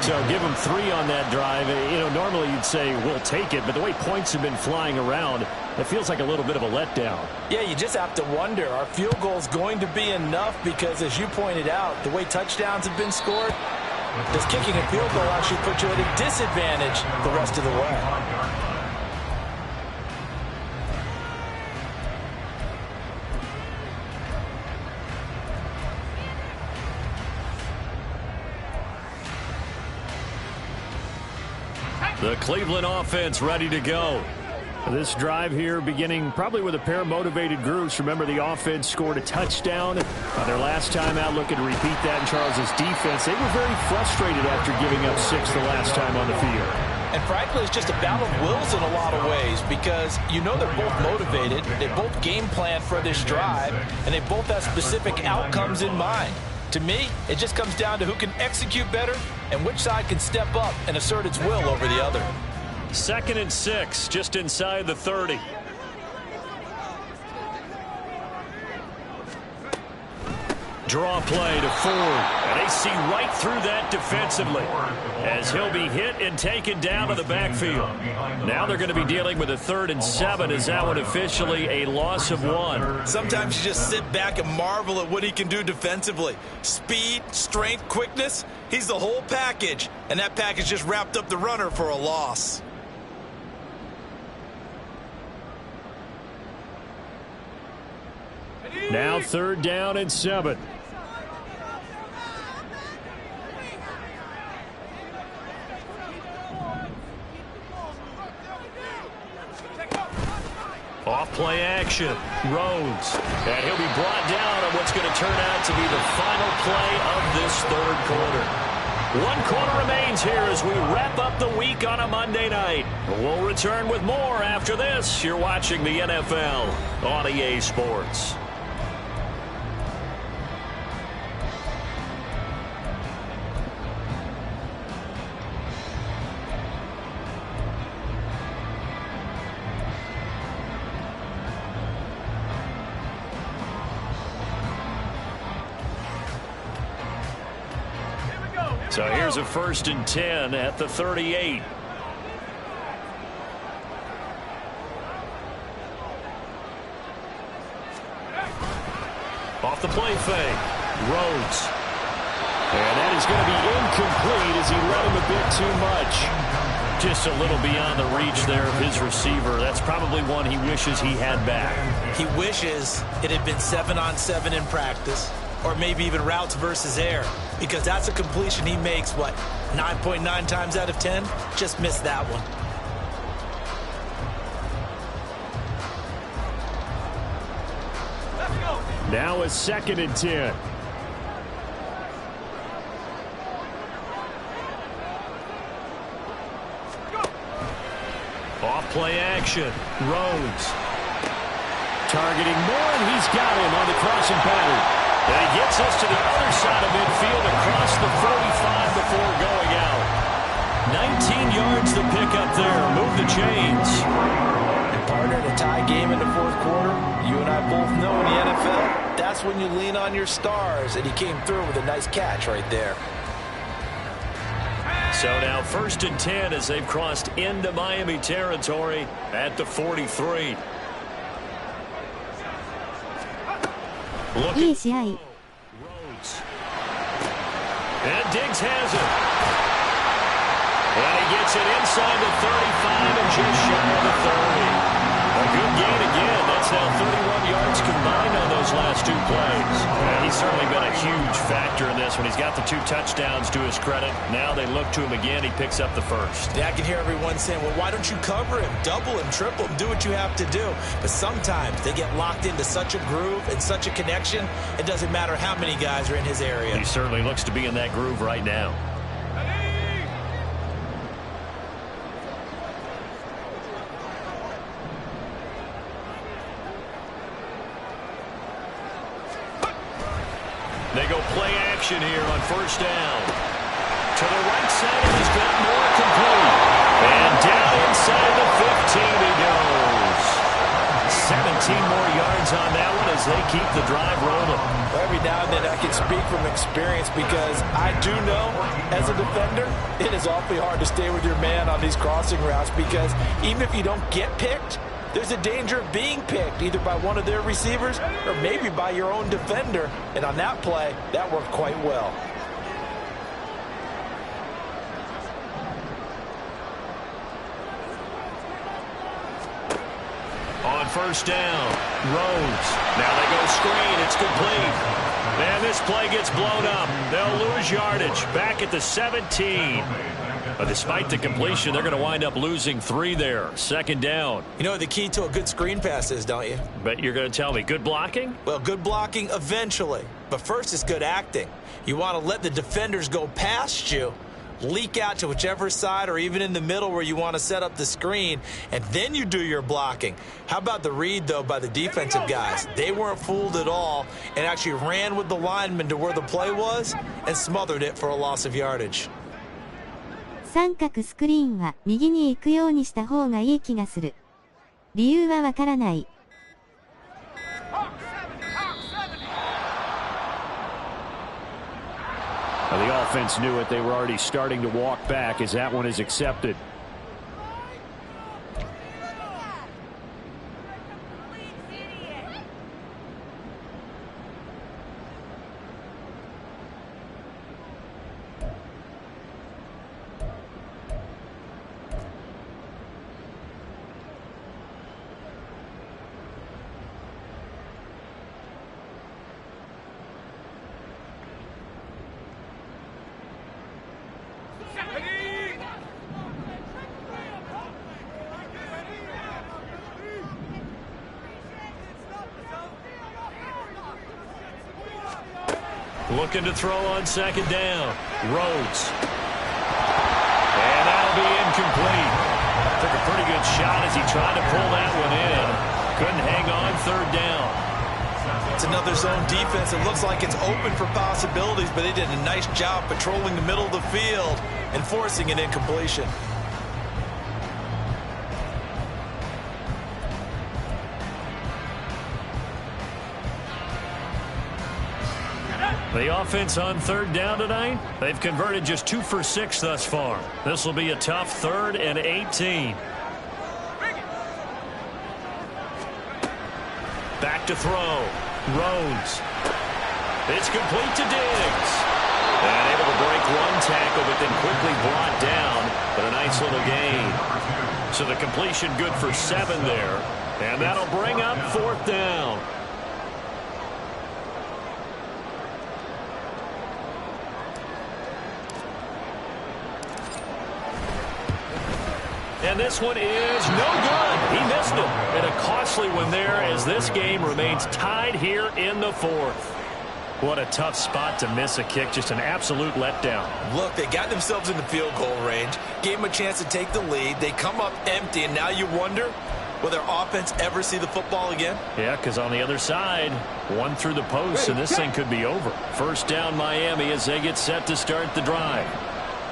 S5: So give them 3 on that drive. You know, normally you'd say we'll take it, but the way points have been flying around, it feels like a little bit of a letdown.
S3: Yeah, you just have to wonder, are field goals going to be enough? Because as you pointed out, the way touchdowns have been scored, does kicking a field goal actually put you at a disadvantage the rest of the way?
S1: The Cleveland offense ready to go.
S5: This drive here beginning probably with a pair of motivated groups. Remember, the offense scored a touchdown on their last time out. Looking to repeat that in Charles's defense. They were very frustrated after giving up 6 the last time on the field.
S3: And frankly, it's just a battle of wills in a lot of ways because you know they're both motivated. They both game plan for this drive, and they both have specific outcomes in mind. To me, it just comes down to who can execute better and which side can step up and assert its will over the other.
S1: 2nd and 6, just inside the 30. Draw play to Ford, and they see right through that defensively as he'll be hit and taken down to the backfield. Now they're going to be dealing with a 3rd and 7 as that one officially a loss of 1.
S3: Sometimes you just sit back and marvel at what he can do defensively. Speed, strength, quickness, he's the whole package, and that package just wrapped up the runner for a loss.
S5: Now 3rd down and 7.
S1: Off play action, Rhodes, and he'll be brought down on what's going to turn out to be the final play of this 3rd quarter. 1 quarter remains here as we wrap up the week on a Monday night. We'll return with more after this. You're watching the NFL on EA Sports. So here's a 1st and 10 at the 38. Off the play fake, Rhodes. And that is going to be incomplete as he let him a bit too much. Just a little beyond the reach there of his receiver. That's probably one he wishes he had back.
S3: He wishes it had been 7-on-7 in practice, or maybe even routes versus air, because that's a completion he makes, what, 9.9 times out of 10? Just missed that one.
S5: Now a 2nd and 10.
S1: Off play action, Rhodes. Targeting Moore, and he's got him on the crossing pattern. And he gets us to the other side of midfield across the 45 before going out. 19 yards to pick up there. Move the chains.
S4: And partner, in a tie game in the 4th quarter, you and I both know in the NFL, that's when you lean on your stars. And he came through with a nice catch right there.
S1: So now 1st and 10 as they've crossed into Miami territory at the 43.
S7: Iい試合。
S1: Rhodes. And Diggs has it. And he gets it inside the 35 and just shy of the 30. A good gain again. That's now 31 yards combined on those last 2 plays. And he's certainly been a huge factor in this when he's got the 2 touchdowns to his credit. Now they look to him again. He picks up the 1st.
S3: Yeah, I can hear everyone saying, well, why don't you cover him, double him, triple him, do what you have to do. But sometimes they get locked into such a groove and such a connection, it doesn't matter how many guys are in his area.
S1: He certainly looks to be in that groove right now. They go play action here on 1st down. To the right side, and he's got more complete. And down inside the 15 he goes. 17 more yards on that one as they keep the drive rolling.
S4: Every now and then I can speak from experience because I do know, as a defender, it is awfully hard to stay with your man on these crossing routes because even if you don't get picked, there's a danger of being picked either by one of their receivers or maybe by your own defender. And on that play, that worked quite well.
S1: On 1st down, Rhodes. Now they go screen. It's complete. And this play gets blown up. They'll lose yardage back at the 17. But despite the completion, they're going to wind up losing 3 there. 2nd down.
S3: You know what the key to a good screen pass is, don't you?
S1: But you're going to tell me, good blocking?
S3: Well, good blocking eventually. But first, it's good acting. You want to let the defenders go past you, leak out to whichever side or even in the middle where you want to set up the screen, and then you do your blocking. How about the read, though, by the defensive guys? They weren't fooled at all and actually ran with the lineman to where the play was and smothered it for a loss of yardage.
S7: 三角スクリーンは右に行くようにした方がいい気がする。理由はわからない。
S5: The offense knew it. They were already starting to walk back as that one is accepted.
S1: Looking to throw on second down. Rhodes. And that'll be incomplete. Took a pretty good shot as he tried to pull that one in. Couldn't hang on third down.
S3: It's another zone defense. It looks like it's open for possibilities, but they did a nice job patrolling the middle of the field and forcing an incompletion.
S1: The offense on third down tonight, they've converted just 2 for 6 thus far. This will be a tough 3rd and 18. Back to throw. Rhodes. It's complete to Diggs. And able to break one tackle, but then quickly brought down. But a nice little gain. So the completion good for 7 there. And that'll bring up 4th down. And this one is no good. He missed it. And a costly one there as this game remains tied here in the 4th. What a tough spot to miss a kick. Just an absolute letdown.
S3: Look, they got themselves in the field goal range. Gave them a chance to take the lead. They come up empty, and now you wonder, will their offense ever see the football again?
S1: Yeah, because on the other side, one through the post, and this thing could be over. First down, Miami, as they get set to start the drive.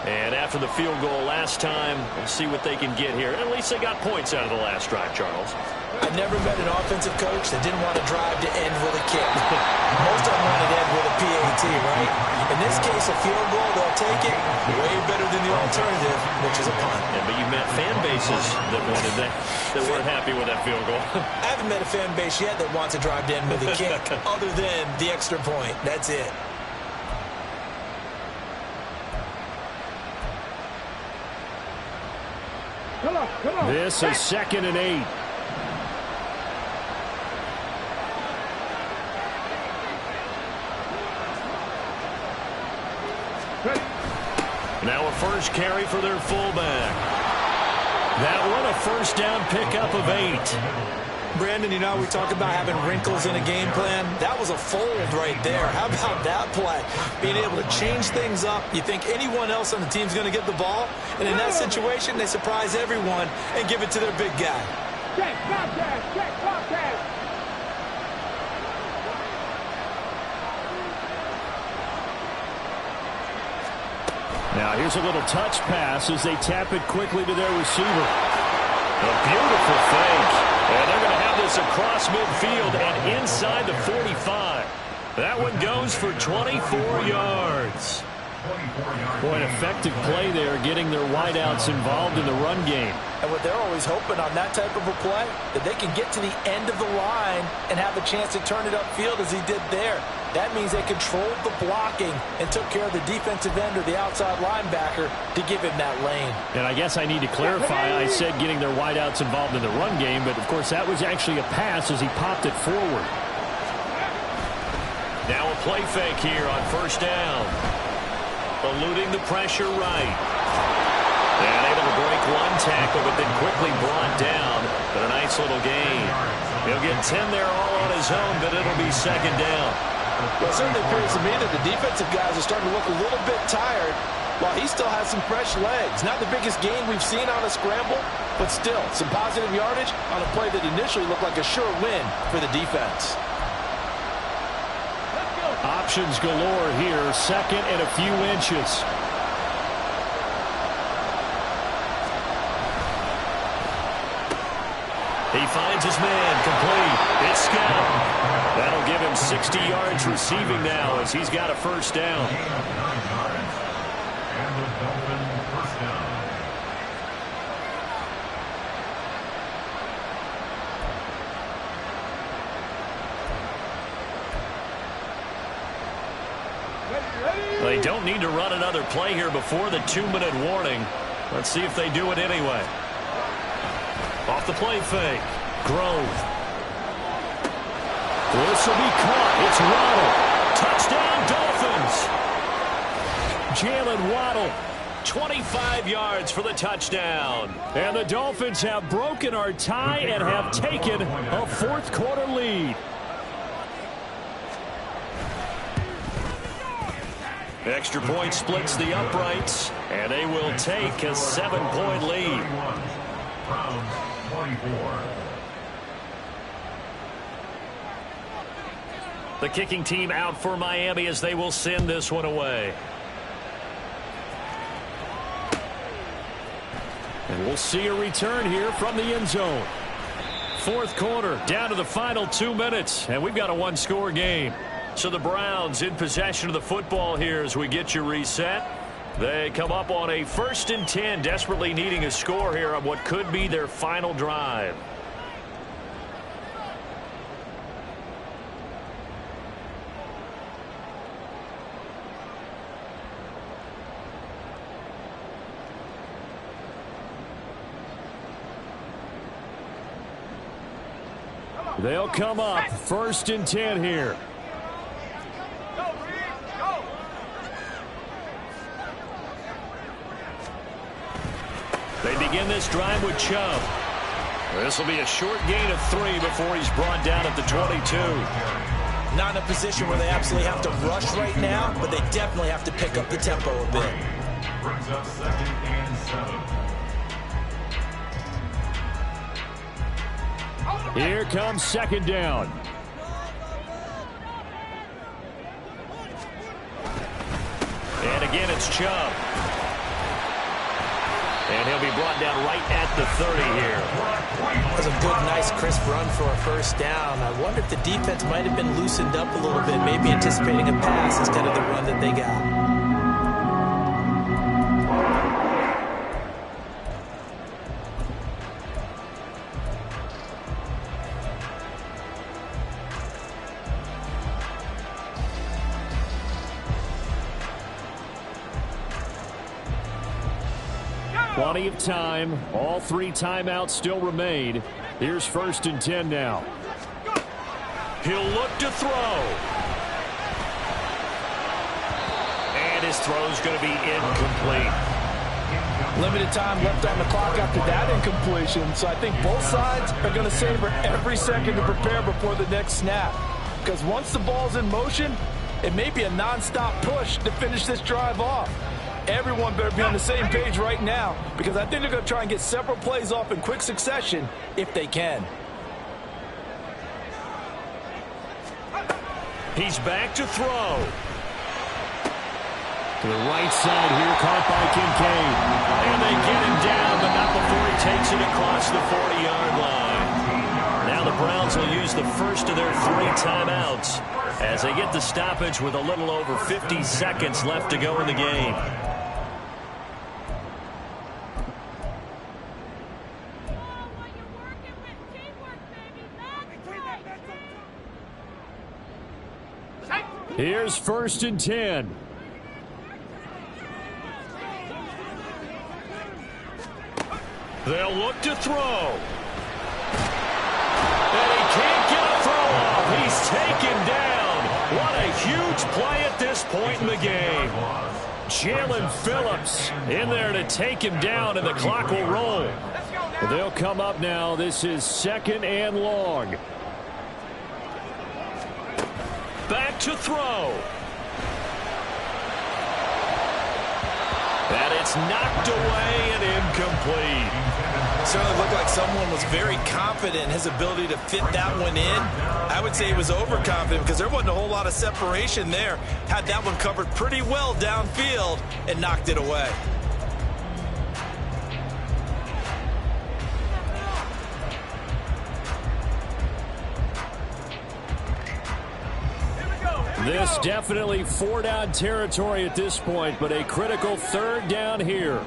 S1: And after the field goal last time, we'll see what they can get here. At least they got points out of the last drive, Charles.
S3: I never met an offensive coach that didn't want to drive to end with a kick. Most of them want to end with a PAT, right? In this case, a field goal, they'll take it way better than the alternative, which is a punt.
S1: Yeah, but you met fan bases that wanted that weren't happy with that field goal.
S3: I haven't met a fan base yet that wants to drive to end with a kick other than the extra point. That's it.
S6: Come on.
S5: This is 2nd and 8.
S1: Now a first carry for their fullback. That one a first down pickup of 8.
S3: Brandon, you know, we talk about having wrinkles in a game plan. That was a fold right there. How about that play? Being able to change things up. You think anyone else on the team's going to get the ball? And in that situation, they surprise everyone and give it to their big guy.
S6: Check contact.
S5: Now here's a little touch pass as they tap it quickly to their receiver.
S1: A beautiful fake. And they're going to have this across midfield and inside the 45. That one goes for 24 yards.
S5: Boy, an effective play there, getting their wideouts involved in the run game.
S4: And what they're always hoping on that type of a play, that they can get to the end of the line and have a chance to turn it upfield as he did there. That means they controlled the blocking and took care of the defensive end or the outside linebacker to give him that lane.
S5: And I guess I need to clarify, I said getting their wideouts involved in the run game, but of course that was actually a pass as he popped it forward.
S1: Now a play fake here on first down. Eluding the pressure right. And able to break one tackle, but then quickly brought down. But a nice little gain. He'll get 10 there all on his own, but it'll be second down.
S4: Well, it certainly appears to me that the defensive guys are starting to look a little bit tired while he still has some fresh legs. Not the biggest gain we've seen on a scramble, but still some positive yardage on a play that initially looked like a sure win for the defense.
S5: Options galore here, 2nd and a few inches.
S1: He finds his man, complete. It's Scott. That'll give him 60 yards receiving now as he's got a first down.
S2: And the Dolphins first down.
S1: They don't need to run another play here before the 2-minute warning. Let's see if they do it anyway. Off the play fake. Grove. This will be caught. It's Waddle. Touchdown, Dolphins. Jalen Waddle. 25 yards for the touchdown.
S5: And the Dolphins have broken our tie and have taken a fourth-quarter lead.
S1: Extra point splits the uprights, and they will take a 7-point lead.
S2: Browns 24.
S1: The kicking team out for Miami as they will send this one away.
S5: And we'll see a return here from the end zone.
S1: Fourth quarter, down to the final 2 minutes, and we've got a one-score game. So the Browns in possession of the football here as we get you reset. They come up on a 1st and 10, desperately needing a score here on what could be their final drive.
S5: They'll come up 1st and 10 here.
S1: They begin this drive with Chubb. This will be a short gain of 3 before he's brought down at the 22.
S3: Not in a position where they absolutely have to rush right now, but they definitely have to pick up the tempo a bit.
S2: Brings up 2nd and 7.
S5: Here comes 2nd down.
S1: And again, it's Chubb. And he'll be brought down right at the 30 here.
S3: That was a good, nice, crisp run for a first down. I wonder if the defense might have been loosened up a little bit, maybe anticipating a pass instead of the run that they got.
S5: Plenty of time. All 3 timeouts still remain. Here's 1st and 10 now.
S1: He'll look to throw. And his throw's going to be incomplete.
S4: Limited time left on the clock after that incompletion, so I think both sides are going to savor every second to prepare before the next snap. Because once the ball's in motion, it may be a non-stop push to finish this drive off. Everyone better be on the same page right now, because I think they're going to try and get several plays off in quick succession if they can.
S1: He's back to throw.
S5: To the right side here, caught by Kincaid.
S1: And they get him down, but not before he takes it across the 40-yard line. Now the Browns will use the first of their 3 timeouts as they get the stoppage with a little over 50 seconds left to go in the game.
S5: Here's 1st and 10.
S1: They'll look to throw. And he can't get a throw off. He's taken down. What a huge play at this point in the game. Jalen Phillips in there to take him down, and the clock will roll.
S5: They'll come up now. This is 2nd and long.
S1: Back to throw. And it's knocked away and incomplete.
S3: Certainly looked like someone was very confident in his ability to fit that one in. I would say he was overconfident because there wasn't a whole lot of separation there. Had that one covered pretty well downfield and knocked it away.
S1: This definitely 4-down territory at this point, but a critical 3rd down here.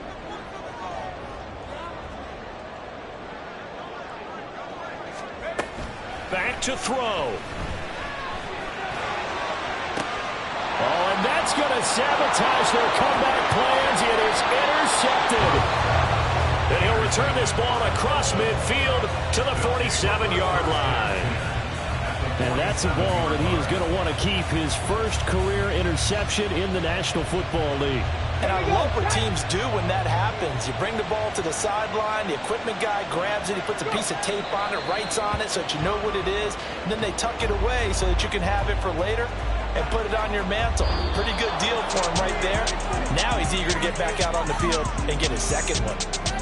S1: Back to throw. Oh, and that's going to sabotage their comeback plans. It is intercepted. And he'll return this ball across midfield to the 47-yard line. And that's a ball that he is going to want to keep, his first career interception in the National Football League.
S4: And I love what teams do when that happens. You bring the ball to the sideline, the equipment guy grabs it, he puts a piece of tape on it, writes on it so that you know what it is, and then they tuck it away so that you can have it for later and put it on your mantle. Pretty good deal for him right there. Now he's eager to get back out on the field and get his second one.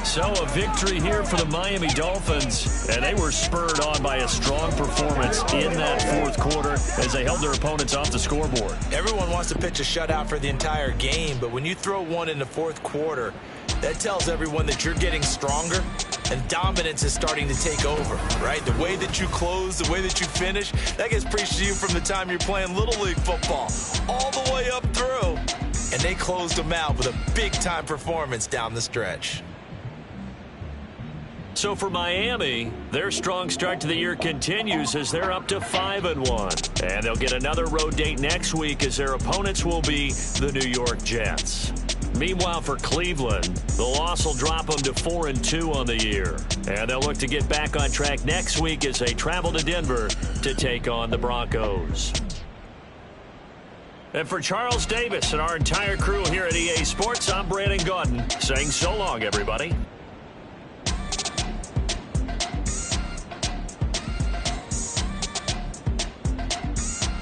S1: So a victory here for the Miami Dolphins, and they were spurred on by a strong performance in that 4th quarter as they held their opponents off the scoreboard.
S3: Everyone wants to pitch a shutout for the entire game, but when you throw one in the 4th quarter, that tells everyone that you're getting stronger and dominance is starting to take over, right? The way that you close, the way that you finish, that gets preached to you from the time you're playing Little League football all the way up through. And they closed them out with a big-time performance down the stretch.
S1: So for Miami, their strong start to the year continues as they're up to 5-1. And they'll get another road date next week as their opponents will be the New York Jets. Meanwhile, for Cleveland, the loss will drop them to 4-2 on the year. And they'll look to get back on track next week as they travel to Denver to take on the Broncos. And for Charles Davis and our entire crew here at EA Sports, I'm Brandon Gaudin saying so long, everybody.